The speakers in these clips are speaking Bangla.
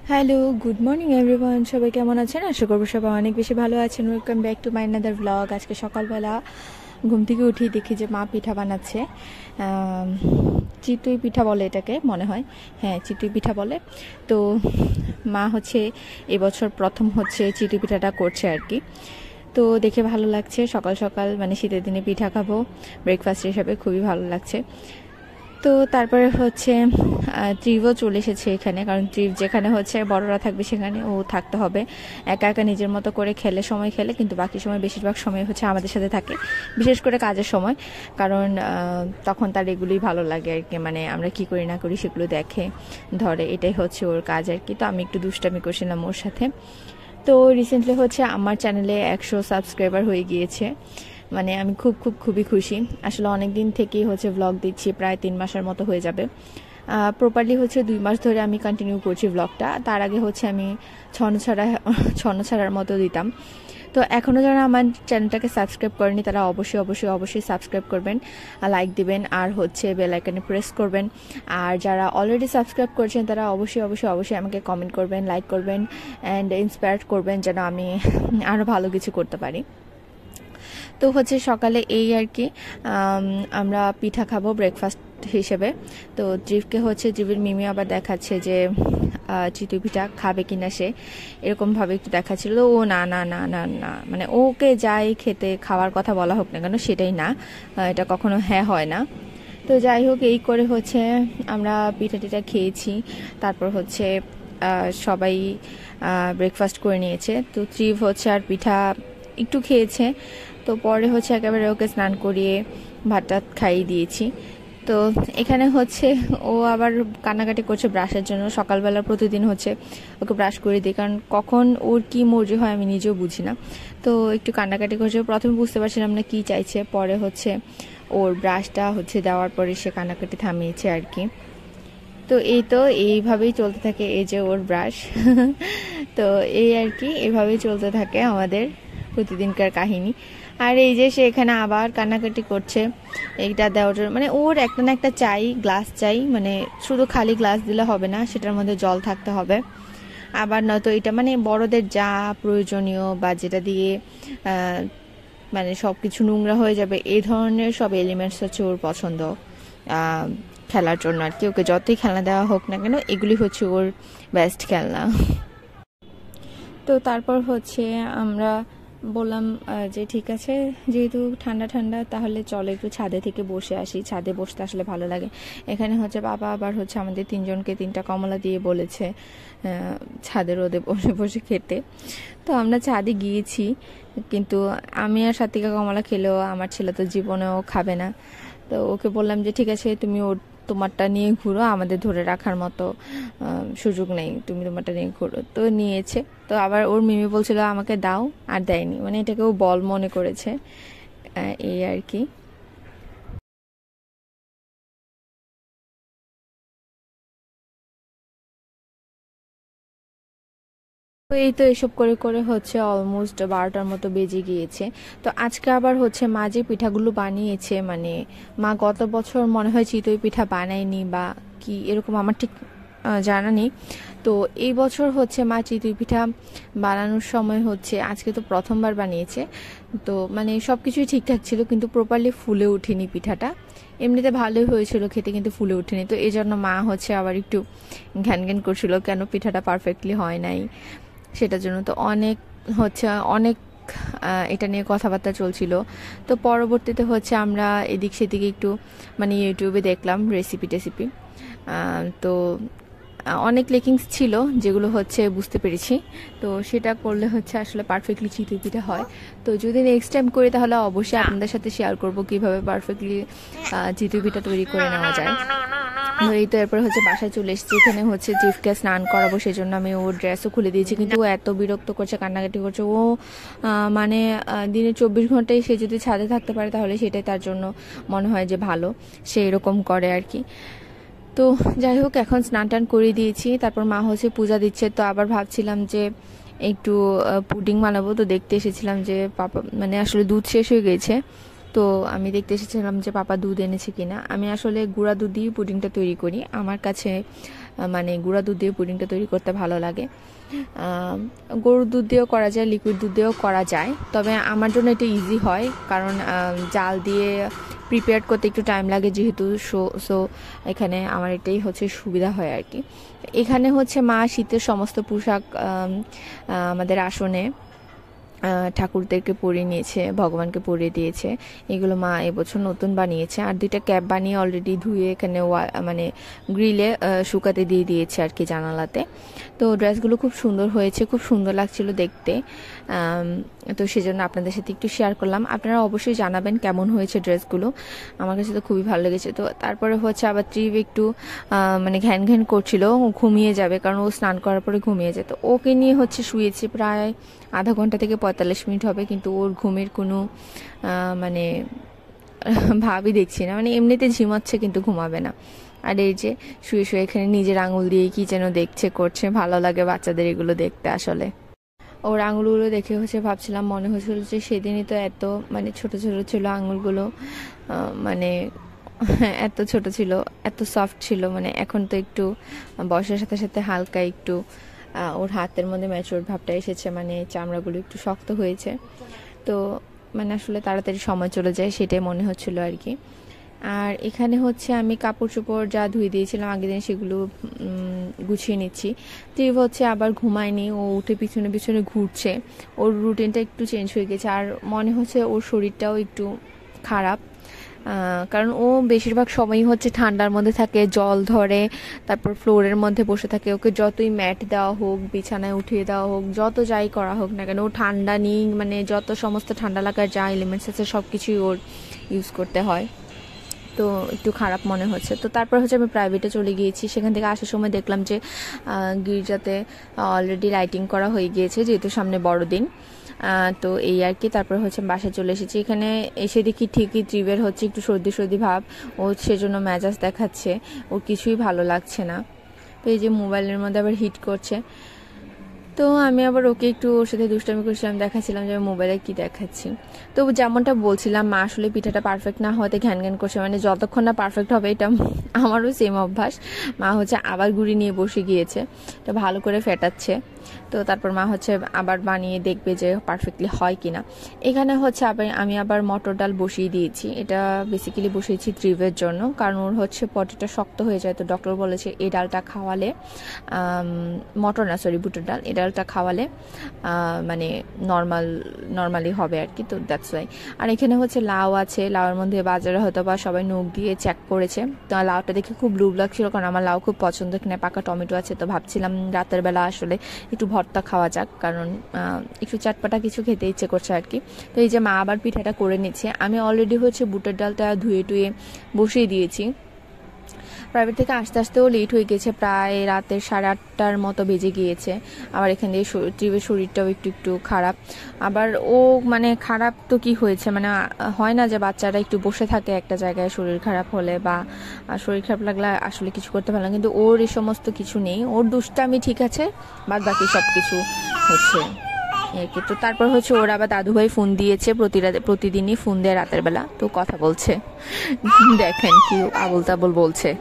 Hello, good morning everyone. সবাই কেমন আছেন? আশা করবো সবাই অনেক বেশি ভালো আছেন। Welcome back to my another blog. আজকে সকালবেলা ঘুম থেকে উঠেই দেখি যে মা পিঠা বানাচ্ছে। চিতই পিঠা বলে এটাকে, মনে হয়। হ্যাঁ, চিতই পিঠা বলে। তো মা হচ্ছে এবছর প্রথম হচ্ছে চিতই পিঠাটা করছে আর কি। তো দেখে ভালো লাগছে। সকাল সকাল মানে শীতের দিনে পিঠা খাবো ব্রেকফাস্ট হিসাবে, খুবই ভালো লাগছে। তো তারপরে হচ্ছে ত্রিভও চলে এসেছে এখানে, কারণ ত্রিভ যেখানে হচ্ছে বড়রা থাকবে সেখানে ও থাকতে হবে। একা একা নিজের মতো করে সময় খেলে, কিন্তু বাকি সময় বেশিরভাগ সময় হচ্ছে আমাদের সাথে থাকে, বিশেষ করে কাজের সময়। কারণ তখন তার এগুলোই ভালো লাগে আর কি, মানে আমরা কি করি না করি সেগুলো দেখে ধরে, এটাই হচ্ছে ওর কাজ আর কি। তো আমি একটু দুষ্টামি করছিলাম ওর সাথে। তো রিসেন্টলি হচ্ছে আমার চ্যানেলে 100 সাবস্ক্রাইবার হয়ে গিয়েছে। মানে আমি খুবই খুশি। আসলে অনেক দিন থেকেই হচ্ছে ব্লগ দিচ্ছি, প্রায় 3 মাসের মতো হয়ে যাবে। প্রপারলি হচ্ছে 2 মাস ধরে আমি কন্টিনিউ করছি ব্লগটা। তার আগে হচ্ছে আমি ছন্ন ছাড়ার মতো দিতাম। তো এখনও যারা আমার চ্যানেলটাকে সাবস্ক্রাইব করেনি তারা অবশ্যই সাবস্ক্রাইব করবেন, লাইক দিবেন, আর হচ্ছে বেল আইকনে প্রেস করবেন। আর যারা অলরেডি সাবস্ক্রাইব করেছেন তারা অবশ্যই আমাকে কমেন্ট করবেন, লাইক করবেন অ্যান্ড ইন্সপায়ার করবেন যেন আমি আরও ভালো কিছু করতে পারি। তো হচ্ছে সকালে এই আর কি, আমরা পিঠা খাবো ব্রেকফাস্ট হিসেবে। তো জিবির মিমি আবার দেখাচ্ছে যে চিতই পিঠা খাবে কিনা সে, এরকমভাবে একটু দেখাচ্ছিল। ও না না না না না, মানে ওকে যাই খেতে খাওয়ার কথা বলা হোক না কেন সেটাই না, এটা কখনো হ্যাঁ হয় না। তো যাই হোক, এই করে হচ্ছে আমরা পিঠা টিঠা খেয়েছি। তারপর হচ্ছে সবাই ব্রেকফাস্ট করে নিয়েছে। তো ত্রিভ হচ্ছে আর পিঠা একটু খেয়েছে। তো পরে হচ্ছে একেবারে ওকে স্নান করিয়ে ভাত টাত খাইয়ে দিয়েছি। তো এখানে হচ্ছে ও আবার কান্নাকাটি করছে ব্রাশের জন্য। সকালবেলা প্রতিদিন হচ্ছে ওকে ব্রাশ করে দিই, কারণ কখন ওর কি মর্জি হয় আমি নিজেও বুঝি না। তো একটু কান্নাকাটি করছে, প্রথমে বুঝতে পারছিলাম না কি চাইছে, পরে হচ্ছে ওর ব্রাশটা হচ্ছে দেওয়ার পরে সে কান্নাকাটি থামিয়েছে আর কি। তো এইভাবেই চলতে থাকে, এই যে ওর ব্রাশ। তো এই আর কি, এইভাবেই চলতে থাকে আমাদের প্রতিদিনকার কাহিনী। আর এই যে সে এখানে আবার কান্নাকাটি করছে এইটা দেওয়ার জন্য, মানে ওর একটা না একটা গ্লাস চাই, মানে শুধু খালি গ্লাস দিলে হবে না, সেটার মধ্যে জল থাকতে হবে। আবার নয়তো এটা মানে বড়দের যা প্রয়োজনীয় বা যেটা দিয়ে মানে সব কিছু নোংরা হয়ে যাবে, এই ধরনের সব এলিমেন্টস হচ্ছে ওর পছন্দ খেলার জন্য আর কি। ওকে যতই খেলনা দেওয়া হোক না কেন, এগুলি হচ্ছে ওর বেস্ট খেলনা। তো তারপর হচ্ছে আমরা বললাম যে ঠিক আছে, যেহেতু ঠান্ডা ঠান্ডা তাহলে চলো একটু ছাদে থেকে বসে আসি, ছাদে বসতে আসলে ভালো লাগে। এখানে হচ্ছে বাবা আবার হচ্ছে আমাদের 3জনকে 3টা কমলা দিয়ে বলেছে ছাদে রোদে বসে বসে খেতে। তো আমরা ছাদে গিয়েছি, কিন্তু আমি আর সাত্বিকা কমলা খেলেও আমার ছেলে তো জীবনেও খাবে না। তো ওকে বললাম যে ঠিক আছে, তুমি তোমারটা নিয়ে ঘুরো, আমাদের ধরে রাখার মতো সুযোগ নেই, তুমি তোমারটা নিয়ে ঘুরো। তো নিয়েছে। তো আবার ওর মিমি বলছিল আমাকে দাও, আর দেয়নি, মানে এটাকে ও বল মনে করেছে, এই আর কি। তো এই তো এসব করে করে হচ্ছে অলমোস্ট 12টার মতো বেজে গিয়েছে। তো আজকে আবার হচ্ছে মা যে পিঠাগুলো বানিয়েছে, মানে মা গত বছর মনে হয় চিতই পিঠা বানায়নি বা কি এরকম, আমার ঠিক জানা নেই। তো এই বছর হচ্ছে মা চিতই পিঠা বানানোর সময় হচ্ছে আজকে তো প্রথমবার বানিয়েছে। তো মানে সব কিছুই ঠিকঠাক ছিল, কিন্তু প্রপারলি ফুলে ওঠেনি পিঠাটা। এমনিতে ভালোই হয়েছিল খেতে, কিন্তু ফুলে ওঠেনি। তো এই জন্য মা হচ্ছে আবার একটু ঘ্যান ঘ্যান করছিল কেন পিঠাটা পারফেক্টলি হয় নাই সেটার জন্য। তো অনেক এটা নিয়ে কথাবার্তা চলছিল। তো পরবর্তীতে হচ্ছে আমরা এদিক সেদিকে একটু মানে ইউটিউবে দেখলাম রেসিপি। তো অনেক লেকিংস ছিল যেগুলো হচ্ছে বুঝতে পেরেছি। তো সেটা করলে হচ্ছে আসলে পারফেক্টলি চিতই পিঠা হয়। তো যদি নেক্সট টাইম করি তাহলে অবশ্যই আপনাদের সাথে শেয়ার করব কিভাবে পারফেক্টলি চিতই পিঠা তৈরি করে নেওয়া যায়। এই তো এরপর হচ্ছে বাসায় চলে এসেছি। এখানে হচ্ছে জিফকে স্নান করাবো, সেই জন্য আমি ওর ড্রেসও খুলে দিয়েছি, কিন্তু ও এত বিরক্ত করছে, কান্নাকাটি করছে। ও মানে দিনে 24 ঘন্টায় সে যদি ছাদে থাকতে পারে তাহলে সেটাই তার জন্য মনে হয় যে ভালো, সে এরকম করে আর কি। তো যাই হোক, এখন স্নান টান করে দিয়েছি, তারপর মা হচ্ছে পূজা দিচ্ছে। তো আবার ভাবছিলাম যে একটু পুডিং বানাবো। তো দেখতে এসেছিলাম যে পাপা মানে আসলে দুধ শেষ হয়ে গেছে। তো আমি দেখতে এসেছিলাম যে পাপা দুধ এনেছে কিনা। আমি আসলে গুঁড়া দুধ দিয়ে পুডিংটা তৈরি করি, আমার কাছে মানে গুঁড়া দুধ দিয়ে পুডিংটা তৈরি করতে ভালো লাগে। গরুর দুধ দিয়েও করা যায়, লিকুইড দুধ দিয়েও করা যায়, তবে আমার জন্য এটা ইজি হয়, কারণ জাল দিয়ে প্রিপেয়ার করতে একটু টাইম লাগে যেহেতু, সো এখানে আমার এটাই হচ্ছে সুবিধা হয় আর কি। এখানে হচ্ছে মা শীতের সমস্ত পোশাক আমাদের আসনে ঠাকুরদেরকে পরিয়ে নিয়েছে, ভগবানকে পরিয়ে দিয়েছে। এগুলো মা এবছর নতুন বানিয়েছে, আর দুইটা ক্যাপ বানিয়ে অলরেডি ধুয়ে এখানে মানে গ্রিলে শুকাতে দিয়ে দিয়েছে আর কি, জানালাতে। তো ড্রেসগুলো খুব সুন্দর হয়েছে, খুব সুন্দর লাগছিল দেখতে। তো সেজন্য আপনাদের সাথে একটু শেয়ার করলাম। আপনারা অবশ্যই জানাবেন কেমন হয়েছে ড্রেসগুলো, আমার কাছে তো খুবই ভালো লেগেছে। তো তারপরে হচ্ছে আবার ট্রিপ একটু মানে ঘ্যান ঘ্যান করছিল, ঘুমিয়ে যাবে, কারণ ও স্নান করার পরে ঘুমিয়ে যায়। তো ওকে নিয়ে হচ্ছে শুয়েছে প্রায় আধা ঘন্টা থেকে 45 মিনিট হবে, কিন্তু ওর ঘুমের কোনো মানে ভাবই দেখছি না, মানে এমনিতে ঝিমাচ্ছে কিন্তু ঘুমাবে না। আর এই যে শুয়ে শুয়ে এখানে নিজের আঙুল দিয়ে কি যেন দেখছে, করছে, ভালো লাগে বাচ্চাদের এগুলো দেখতে। আসলে ওর আঙুলগুলো দেখে হচ্ছে ভাবছিলাম, মনে হচ্ছিল যে সেদিনই তো এত মানে ছোট ছোট ছিল আঙুলগুলো, মানে এত ছোট ছিল, এত সফট ছিল। মানে এখন তো একটু বয়সের সাথে সাথে হালকা একটু ওর হাতের মধ্যে ম্যাচিওর ভাবটা এসেছে, মানে চামড়াগুলো একটু শক্ত হয়েছে। তো মানে আসলে তাড়াতাড়ি সময় চলে যায়, সেটাই মনে হচ্ছিল আর কি। আর এখানে হচ্ছে আমি কাপড় চোপড় যা ধুয়ে দিয়েছিলাম আগের দিন, সেগুলো গুছিয়ে নিচ্ছি। ত্রিভ হচ্ছে আবার ঘুমায়নি, ও উঠে পিছনে পিছনে ঘুরছে। ওর রুটিনটা একটু চেঞ্জ হয়ে গেছে, আর মনে হচ্ছে ওর শরীরটাও একটু খারাপ, কারণ ও বেশিরভাগ সময়ই হচ্ছে ঠান্ডার মধ্যে থাকে, জল ধরে, তারপর ফ্লোরের মধ্যে বসে থাকে। ওকে যতই ম্যাট দেওয়া হোক, বিছানায় উঠিয়ে দেওয়া হোক, যত যাই করা হোক না কেন, ও ঠান্ডা নিয়ে মানে যত সমস্ত ঠান্ডা লাগার যা এলিমেন্টস আছে সব কিছুই ওর ইউজ করতে হয়। তো একটু খারাপ মনে হচ্ছে। তো তারপর হচ্ছে আমি প্রাইভেটে চলে গিয়েছি, সেখান থেকে আসার সময় দেখলাম যে গির্জাতে অলরেডি লাইটিং করা হয়ে গিয়েছে, যেহেতু সামনে বড়দিন। তো এই আর কি। তারপর হচ্ছে বাসায় চলে এসেছি। এখানে এসে দেখি ঠিকই ত্রিবের হচ্ছে একটু সর্দি সর্দি ভাব, ও সেজন্য মেজাজ দেখাচ্ছে, ওর কিছুই ভালো লাগছে না। তো এই যে মোবাইলের মধ্যে আবার হিট করছে। তো আমি আবার ওকে একটু ওর সাথে দুষ্টামি করছিলাম, দেখাচ্ছিলাম যে আমি মোবাইলে কি দেখাচ্ছি। তো যেমনটা বলছিলাম, মা আসলে পিঠাটা পারফেক্ট না হতে ঘ্যান ঘ্যান করছে, মানে যতক্ষণ না পারফেক্ট হবে, এটা আমারও সেম অভ্যাস। মা হচ্ছে আবার গুঁড়ি নিয়ে বসে গিয়েছে, তো ভালো করে ফেটাচ্ছে। তো তারপর মা হচ্ছে আবার বানিয়ে দেখবে যে পারফেক্টলি হয় কিনা। এখানে হচ্ছে আমি আবার মটর ডাল বসিয়ে দিয়েছি। এটা বেসিক্যালি বসিয়েছি ত্রিবের জন্য, কারণ ওর হচ্ছে পটিটা শক্ত হয়ে যায়। তো ডক্টর বলেছে এই ডালটা খাওয়ালে, বুটের ডাল, এই ডালটা খাওয়ালে মানে নর্মালি হবে আর কি। তো দ্যাটস ওয়াই। আর এখানে হচ্ছে লাউ আছে, লাউয়ের মধ্যে বাজারে হয়তো বা সবাই নখ দিয়ে চেক করেছে। তো লাউটা দেখে খুব লুভ লাগছিল, কারণ আমার লাউ খুব পছন্দ। এখানে পাকা টমেটো আছে, তো ভাবছিলাম রাতের বেলা আসলে একটু ভর্তা খাওয়া যাক, কারণ একটু চাটপাটা কিছু খেতে ইচ্ছে করছে আর কি। তো এই যে মা আবার পিঠাটা করে নিচ্ছে। আমি অলরেডি হচ্ছে বুটের ডালটা ধুয়ে টুয়ে বসিয়ে দিয়েছি। প্রাইভেট থেকে আস্তে আস্তেও লেট হয়ে গেছে, প্রায় রাতের 8:30টার মতো বেজে গিয়েছে। আবার এখান দিয়ে ত্রিবের শরীরটাও একটু একটু খারাপ। আবার ও মানে খারাপ তো কি হয়েছে, মানে হয় না যে বাচ্চারা একটু বসে থাকে একটা জায়গায় শরীর খারাপ হলে, বা শরীর খারাপ লাগলে আসলে কিছু করতে পারলাম, কিন্তু ওর এই সমস্ত কিছু নেই। ওর দুষ্টামি ঠিক আছে, বাদ বাকি সব কিছু হচ্ছে। তো তারপর হচ্ছে ওর আবার দাদুভাই ফোন দিয়েছে, প্রতিদিনই ফোন দেয় রাতের বেলা, তো কথা বলছে। দেখেন কি আবল তাবল বলছে।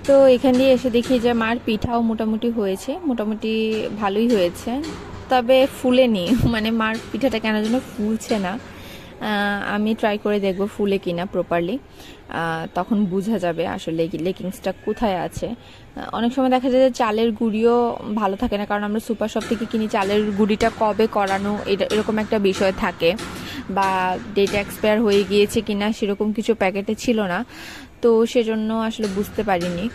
তো এখান দিয়ে এসে দেখি যে মার পিঠাও মোটামুটি হয়েছে, মোটামুটি ভালোই হয়েছে, তবে ফুলেনি। মানে মার পিঠাটা কেন যেন ফুলছে না। আমি ট্রাই করে দেখব ফুলে কিনা প্রপারলি, তখন বোঝা যাবে আসলে লেগিংসটা কোথায় আছে। অনেক সময় দেখা যায় যে চালের গুঁড়িও ভালো থাকে না, কারণ আমরা সুপার শপ থেকে কিনি, চালের গুঁড়িটা কবে করানো এরকম একটা বিষয় থাকে, বা ডেট এক্সপায়ার হয়ে গিয়েছে কিনা সেরকম কিছু প্যাকেটে ছিল না, তো সেজন্য আসলে বুঝতে পারিনি।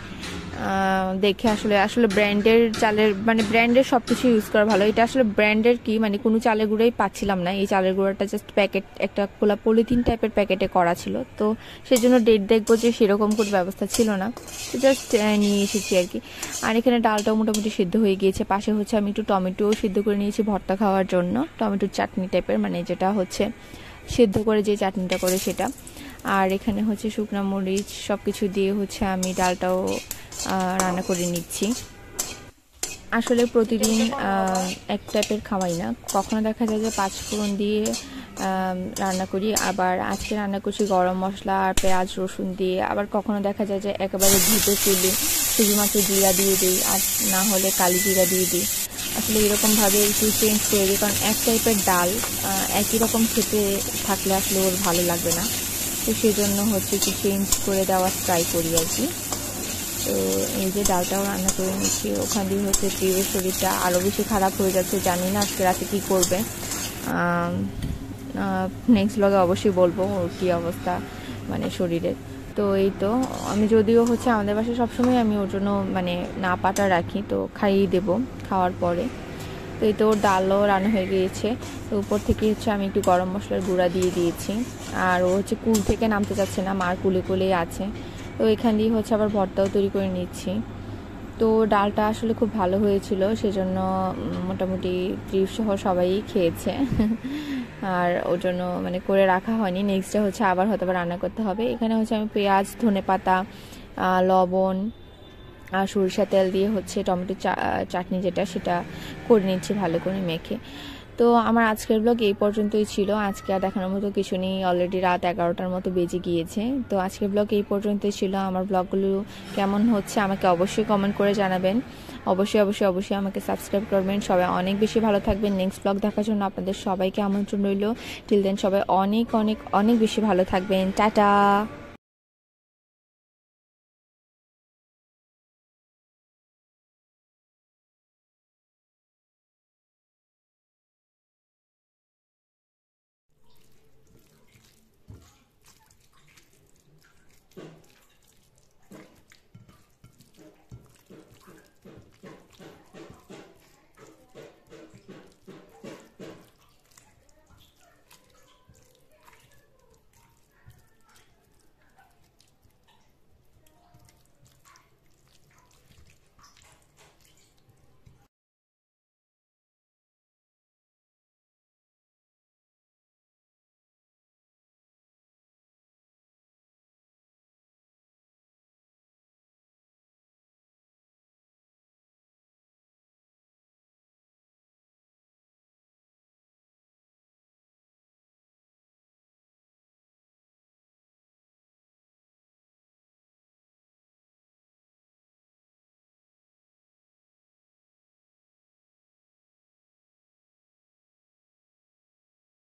দেখে আসলে ব্র্যান্ডের চালের মানে ব্র্যান্ডের সব কিছু ইউজ করা ভালো। এটা আসলে ব্র্যান্ডের কি মানে কোনো চালের গুঁড়াই পাচ্ছিলাম না, এই চালের গুঁড়াটা জাস্ট প্যাকেট একটা খোলা পলিথিন টাইপের প্যাকেটে করা ছিল, তো সেজন্য ডেট দেখবো যে সেরকম কোনো ব্যবস্থা ছিল না, তো জাস্ট নিয়ে এসেছি আর কি। আর এখানে ডালটাও মোটামুটি সিদ্ধ হয়ে গিয়েছে, পাশে হচ্ছে আমি একটু টমেটোও সিদ্ধ করে নিয়েছি ভর্তা খাওয়ার জন্য, টমেটোর চাটনি টাইপের, মানে যেটা হচ্ছে সিদ্ধ করে যে চাটনিটা করে সেটা। আর এখানে হচ্ছে শুকনো মরিচ সব কিছু দিয়ে হচ্ছে আমি ডালটাও রান্না করে নিচ্ছি। আসলে প্রতিদিন এক টাইপের খাওয়াই না, কখনো দেখা যায় যে 5 ফোড়ন দিয়ে রান্না করি, আবার আজকে রান্না করছি গরম মশলা আর পেঁয়াজ রসুন দিয়ে, আবার কখনো দেখা যায় যে একেবারে ধুতে চুলি শুধুমাত্র জিরা দিয়ে দিই, আর না হলে কালি জিরা দিয়ে দিই। আসলে এরকমভাবে একটু চেঞ্জ করে দিই, কারণ এক টাইপের ডাল একই রকম খেতে থাকলে আসলে ওর ভালো লাগবে না, তো সেজন্য হচ্ছে একটু চেঞ্জ করে দেওয়ার ট্রাই করি আর কি। তো এই যে ডালটাও রান্না করে নিচ্ছি, ওখান দিয়ে হচ্ছে প্রিয়ের শরীরটা আরও বেশি খারাপ হয়ে যাচ্ছে, জানি না আজকে রাতে কী করবে। নেক্সট ব্লগে অবশ্যই বলবো ওর কী অবস্থা মানে শরীরের। তো এই তো আমি যদিও হচ্ছে আমাদের বাসায় সবসময় আমি ওর জন্য মানে না পাটা রাখি, তো খাইয়ে দেবো খাওয়ার পরে। তো এই তো ওর ডালও রান্না হয়ে গিয়েছে, তো উপর থেকে হচ্ছে আমি একটু গরম মশলার গুঁড়া দিয়ে দিয়েছি, আর ও হচ্ছে কুল থেকে নামতে চাচ্ছে না, মার কুলে কুলেই আছে, তো এখান দিয়ে হচ্ছে আবার ভর্তাও তৈরি করে নিচ্ছি। তো ডালটা আসলে খুব ভালো হয়েছিল, সেজন্য মোটামুটি ত্রিশসহ সবাই খেয়েছে আর ওর জন্য মানে করে রাখা হয়নি, নেক্সট ডে হচ্ছে আবার হয়তো রান্না করতে হবে। এখানে হচ্ছে আমি পেঁয়াজ ধনেপাতা লবণ আর সরিষা তেল দিয়ে হচ্ছে টমেটো চাটনি যেটা সেটা করে নিচ্ছি ভালো করে মেখে। তো আমার আজকের ব্লগ এই পর্যন্তই ছিল, আজকে আর দেখানোর মতো কিছু নেই, অলরেডি রাত 11টার মতো বেজে গিয়েছে। তো আজকের ব্লগ এই পর্যন্তই ছিল, আমার ব্লগগুলো কেমন হচ্ছে আমাকে অবশ্যই কমেন্ট করে জানাবেন, অবশ্যই অবশ্যই অবশ্যই আমাকে সাবস্ক্রাইব করবেন। সবাই অনেক বেশি ভালো থাকবেন, নেক্সট ব্লগ দেখার জন্য আপনাদের সবাইকে আমন্ত্রণ রইল। টিল দেন সবাই অনেক অনেক অনেক বেশি ভালো থাকবেন, টাটা।